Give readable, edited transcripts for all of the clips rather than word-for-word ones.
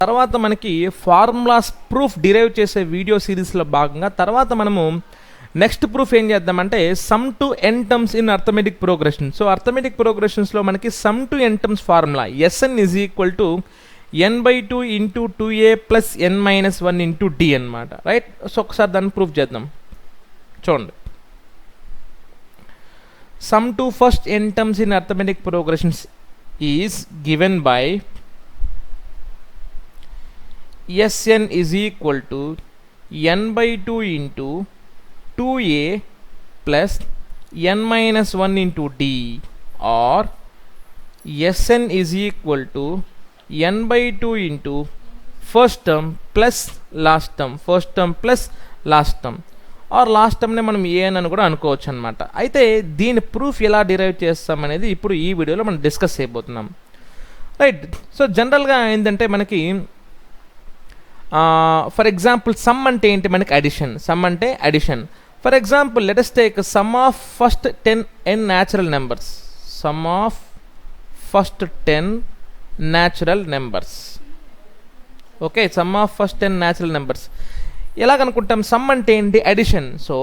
తర్వాత మనకి formulas proof derive చేసే వీడియో సిరీస్లో భాగంగా తర్వాత మనము నెక్స్ట్ ప్రూఫ్ ఏం చేద్దామంటే sum to n terms in arithmetic progression. So arithmetic ప్రోగ్రెషన్స్లో మనకి sum to n terms formula Sn is equal to n/2 into 2a plus n-1 into d అనమాట, రైట్. సో ఒకసారి దాన్ని ప్రూఫ్ చేద్దాం. చూడండి, sum to first n terms in arithmetic progressions is given by Sn is equal to n/2 into 2a plus n-1 into d, or Sn is equal to n/2 into first term plus last term, first term plus last term, or last టర్మ్నే మనం ఏ అని కూడా అనుకోవచ్చు అనమాట. అయితే దీని proof ఎలా డిరైవ్ చేస్తాం అనేది ఇప్పుడు ఈ వీడియోలో మనం డిస్కస్ చేయబోతున్నాం, రైట్. సో జనరల్గా ఏంటంటే మనకి ఫర్ ఎగ్జాంపుల్ సమ్ అంటే ఏంటి, మనకి అడిషన్. సమ్ అంటే addition. For example let us take sum of first 10 n natural numbers. Sum of first 10 natural numbers. Okay, sum of first 10 natural numbers ఎలాగనుకుంటాం? Sum అంటే ఏంటి, addition. So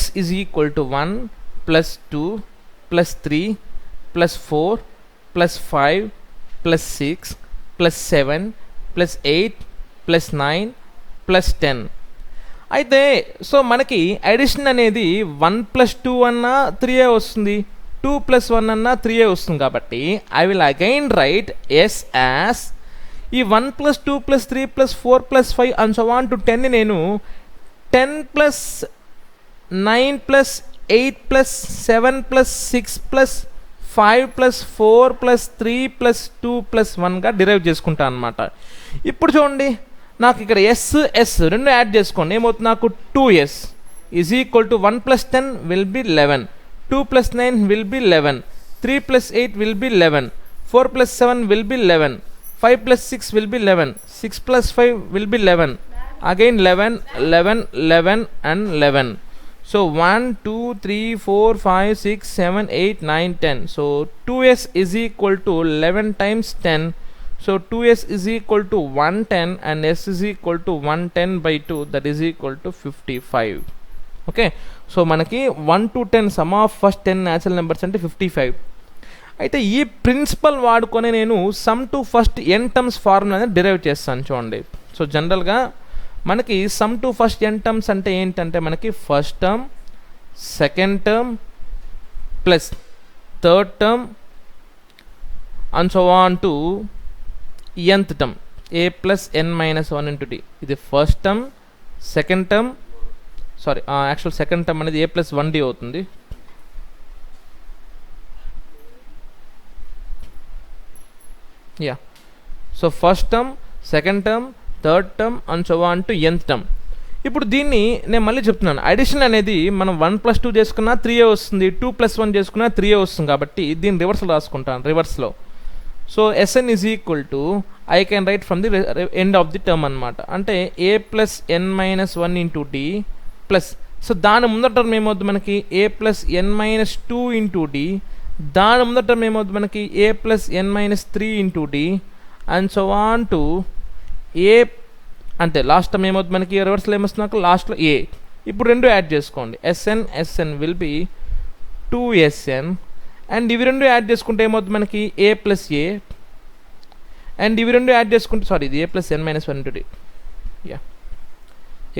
s is equal to 1 plus 2 plus 3 plus 4 plus 5 plus 6 plus 7 plus 8 plus 9 plus 10. అయితే so మనకి addition అనేది 1 plus 2 అన్నా 3a వస్తుంది, 2 plus 1 అన్నా 3a వస్తుంది. కాబట్టి I will again write S as ఈ 1 plus 2 plus 3 plus 4 plus 5 and so on to 10 నేను 10 plus 9 plus 8 plus 7 plus 6 plus 5 plus 4 plus 3 plus 2 plus 1గా డిరైవ్ చేసుకుంటాను అనమాట. ఇప్పుడు చూడండి, నాకు ఇక్కడ ఎస్ రెండు యాడ్ చేసుకోండి, ఏమవుతుంది నాకు 2s is equal to 1 plus 10 will be 11, 2 plus 9 will be 11, 3 plus 8 will be 11, 4 plus 7 will be 11, 5 plus 6 will be 11, 6 plus 5 will be 11, again 11, 11, 11 and 11. So 1 2 3 4 5 6 7 8 9 10. So 2s is equal to 11 times 10. So 2s is equal to 110 and s is equal to 110 by 2, that is equal to 55. Okay, so మనకి 1 to 10 sum of first 10 natural numbers అంటే 55. అయితే ఈ principal వాడుకొని నేను some to first n terms formula అనేది derive చేస్తాను. చూడండి, so జనరల్గా మనకి sum to first n terms అంటే ఏంటంటే మనకి first term, second term plus third term and so on to nth term a plus n-1 into d. ఇది first term, second term, sorry actual second term అనేది a plus 1d అవుతుంది. Yeah, so first term, second term, third term and so on to nth term. ఇప్పుడు దీన్ని నేను మళ్ళీ చెప్తున్నాను, addition అనేది మనం 1 ప్లస్ 2 చేసుకున్నా 3a వస్తుంది, 2 ప్లస్ 1 చేసుకున్నా 3a వస్తుంది. కాబట్టి దీన్ని రివర్స్లో రాసుకుంటాను, రివర్స్లో. So Sn is equal to I can write from the end of the term అనమాట. అంటే a plus n-1 into d plus, so దాని ముందర టర్మ్ ఏమవుతుంది మనకి a plus n-2 into d, దాని ముందర టర్మ్ ఏమవుతుంది మనకి a plus n-3 into d and so on to a. అంతే, లాస్ట్ టర్మ్ ఏమవుతుంది మనకి రివర్స్లో ఏమొస్తుంది నాకు లాస్ట్లో a. ఇప్పుడు రెండు యాడ్ చేసుకోండి, Sn will be 2Sn and ఇవి రెండు యాడ్ చేసుకుంటే ఏమవుతుంది మనకి a ప్లస్ a అండ్ ఇవి రెండు యాడ్ చేసుకుంటే సారీ ఇది a plus n-1 into d. Yeah,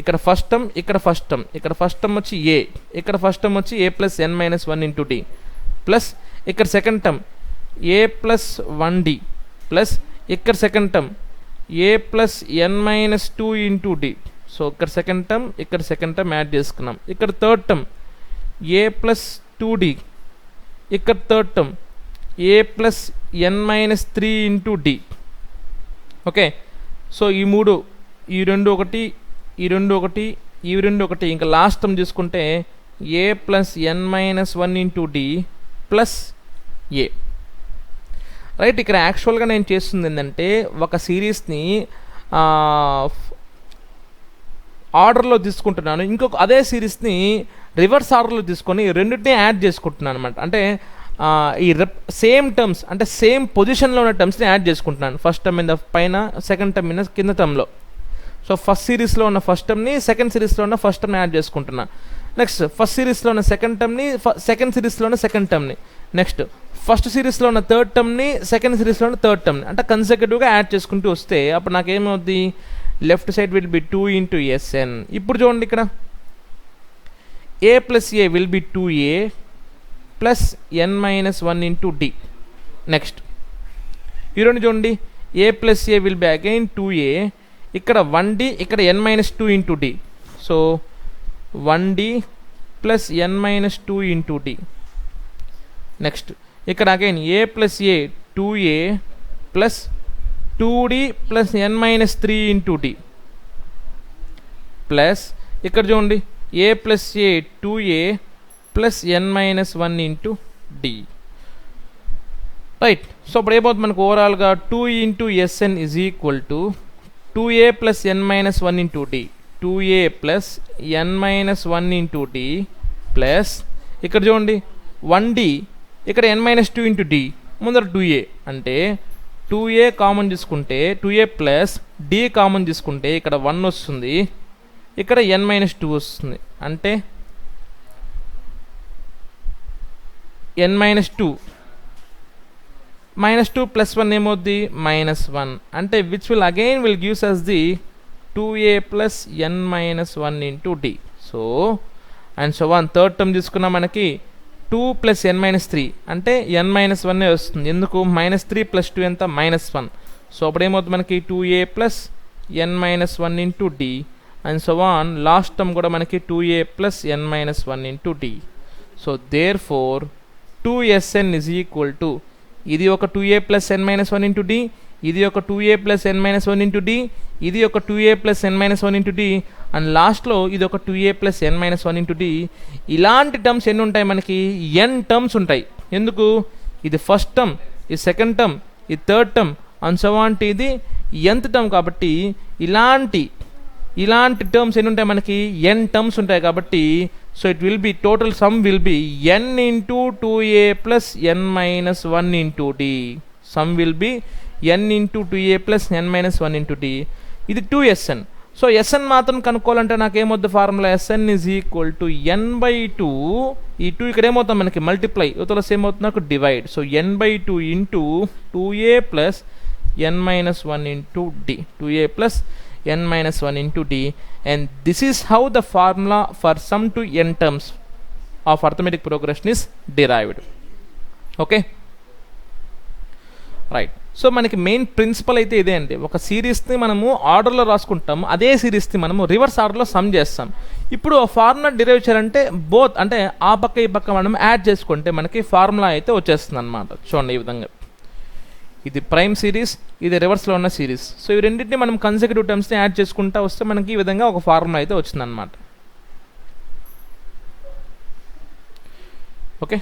ఇక్కడ ఫస్ట్ టర్మ్, ఇక్కడ ఫస్ట్ టర్మ్, ఇక్కడ ఫస్ట్ టర్మ్ వచ్చి a, ఇక్కడ ఫస్ట్ టర్మ్ వచ్చి a plus n-1 into d plus ఇక్కడ second term a plus 1d plus ఇక్కడ second term a plus n-2 into d. So ఇక్కడ second term, ఇక్కడ second term add చేసుకున్నాం. ఇక్కడ third term a plus 2d, ఇక్కడ third term a plus n-3 into d. Okay, so ఈ మూడు, ఈ రెండు ఒకటి, ఈ రెండు ఒకటి, ఈ రెండు ఒకటి, ఇంకా లాస్ట్ టర్మ్ చూసుకుంటే a plus n-1 into d plus a. Right, ఇక్కడ యాక్చువల్గా నేను చేస్తుంది ఏంటంటే ఒక సిరీస్ని ఆర్డర్లో తీసుకుంటున్నాను, ఇంకొక అదే సిరీస్ని రివర్స్ ఆర్డర్లో తీసుకొని రెండింటినీ యాడ్ చేసుకుంటున్నాను అనమాట. అంటే ఈ సేమ్ టర్మ్స్ అంటే సేమ్ పొజిషన్లో ఉన్న టర్మ్స్ని యాడ్ చేసుకుంటున్నాను. ఫస్ట్ టర్మ్ మీద పైన, సెకండ్ టర్మ్ మీద కింద టర్మ్లో. సో ఫస్ట్ సిరీస్లో ఉన్న ఫస్ట్ టర్మ్ని సెకండ్ సిరీస్లో ఉన్న ఫస్ట్ టర్మ్ని యాడ్ చేసుకుంటున్నా. నెక్స్ట్ ఫస్ట్ సిరీస్లో ఉన్న సెకండ్ టర్మ్ని సెకండ్ సిరీస్లో ఉన్న సెకండ్ టర్మ్ని, నెక్స్ట్ ఫస్ట్ సిరీస్లో ఉన్న థర్డ్ టర్మ్ని సెకండ్ సిరీస్లో ఉన్న థర్డ్ టర్మ్ని అంటే కన్సెక్యూటివ్గా యాడ్ చేసుకుంటూ వస్తే అప్పుడు నాకేమవుద్ది, left side will be 2 into SN. ఇప్పుడు చూడండి ఇక్కడ a plus a will be 2a plus n minus 1 into d. Next ఈ రెండు చూడండి, a plus a will be again 2a, ఇక్కడ 1d, ఇక్కడ n minus 2 into d. So 1d plus n minus 2 into d. Next ఇక్కడ again a plus a 2a plus 2d plus n minus 3 into d plus ఇక్కడ చూడండి a plus a 2a plus n minus 1 into d. Right. So ఇప్పుడు ఏమవుతుంది మనకు ఓవరాల్గా 2 into SN is equal to 2a plus n minus 1 into d, 2a plus n minus 1 into d plus ఇక్కడ చూడండి 1d, ఇక్కడ n minus 2 into d, ముందర 2a అంటే 2a common తీసుకుంటే 2a ప్లస్ d కామన్ తీసుకుంటే ఇక్కడ 1 వస్తుంది, ఇక్కడ n minus 2 వస్తుంది. అంటే n minus 2 minus 2 plus 1 ఏమవుద్ది, -1. అంటే which will again will gives us the 2a plus n minus 1 into d. So and so on. Third term తీసుకున్నా మనకి 2 plus n minus 3 అంటే n minus 1 వస్తుంది. ఎందుకు, -3 plus 2 ఎంత, -1. సో అప్పుడు ఏమవుతుంది మనకి 2a plus n minus 1 into d and so on. Last term కూడా మనకి 2a plus n minus 1 into d. So therefore 2SN is equal to, ఇది ఒక 2a plus n minus 1 into d, ఇది ఒక 2a plus n minus 1 into d, ఇది ఒక 2a plus n minus 1 into d, and లాస్ట్లో ఇది ఒక 2a plus n minus 1 into d. ఇలాంటి టర్మ్స్ ఎన్ని ఉంటాయి మనకి, n టర్మ్స్ ఉంటాయి. ఎందుకు, ఇది ఫస్ట్ టర్మ్, ఇది సెకండ్ టర్మ్, ఇది third term and so on, ఇది nth టర్మ్. కాబట్టి ఇలాంటి టర్మ్స్ ఎన్ని ఉంటాయి మనకి, n టర్మ్స్ ఉంటాయి. కాబట్టి so it will be total some will be n into 2a plus n minus 1 into d. Some will be n into 2a plus n minus 1 into d. ఇది 2SN. So SN మాత్రం కనుక్కోవాలంటే నాకేమవుద్ది formula, SN is equal to n/2. ఈ 2 ఇక్కడ ఏమవుతుంది మనకి multiply, యువతల same అవుతుంది నాకు divide. So n/2 into 2a plus n minus 1 into d, 2a plus n minus 1 into d, and this is how the formula for sum to n terms of arithmetic progression is derived. Okay, right. So మనకి main principle అయితే ఇదే అండి. ఒక సిరీస్ని మనము ఆర్డర్లో రాసుకుంటాం, అదే సిరీస్ని మనము రివర్స్ ఆర్డర్లో సమ్ చేస్తాం. ఇప్పుడు ఆ ఫార్ములా డిరైవ్ చేయాలంటే బోత్ అంటే ఆ పక్క ఈ పక్క మనం యాడ్ చేసుకుంటే మనకి ఫార్ములా అయితే వచ్చేస్తుంది అనమాట. చూడండి ఈ విధంగా, ఇది ప్రైమ్ సిరీస్, ఇది రివర్స్లో ఉన్న సిరీస్. సో ఈ రెండింటిని మనం కన్సెక్యూటివ్ టర్మ్స్ని యాడ్ చేసుకుంటా వస్తే మనకి ఈ విధంగా ఒక ఫార్ములా అయితే వచ్చిందనమాట. ఓకే.